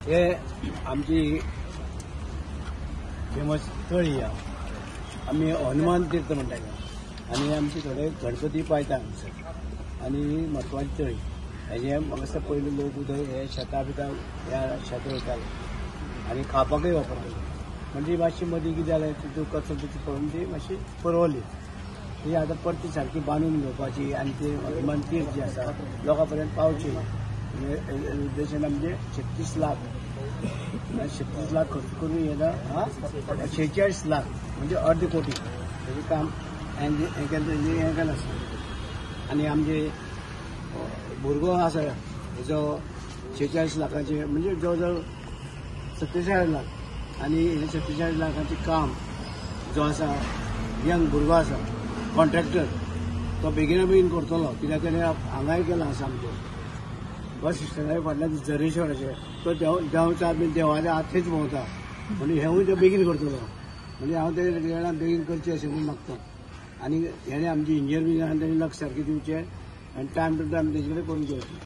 हे आमची फेमस तळी आम्ही हनुमान तीर्थ म्हणटा आणि आमचे थोडे गणपती पायता हांगसर आणि म्हत्वाची तळी हेजे म्हाका पयलीं लोक उदक हे शेतां बितां ह्या शेत वयताले आनी खावपाकूय वापरताले म्हणजे मातशी मदीं कितें जालें तितून कचरो बिचरो पडून ती मातशी पुरवली ही आतां परती सारकी बांदून घेवपाची आनी ती हनुमान तीर्थ जी आसा लोकां पर्यंत पावची उद्देशान म्हणजे 36 लाख 36 लाख खर्च करून येना 46 लाख म्हणजे अर्ध कोटी हेजें काम हें केलें आसा आनी आमचे भुरगो आसा हेजो 46 लाखाचे म्हणजे जवळ जवळ 47 लाख आनी हे 47 लाखाचे काम जो आसा यंग भुरगो आसा कॉन्ट्रॅक्टर तो बेगिना बेगीन करतलो कित्याक हांगाय केलां आसा आमचे बस स्टँडाच्या फाटल्यान झरेश्वराचे तो देंवचा बी देवाच्या हातीच भोंवता म्हणजे हेवूय तो बेगीन करतलो म्हणजे हांव ते बेगीन करचें अशें म्हणून मागता आनी हेणें आमची इंजिनियर बी आसा तेणी लक्ष सारकें दिवचें आनी टायम टू टायम तेजे कडेन करून घेवचें.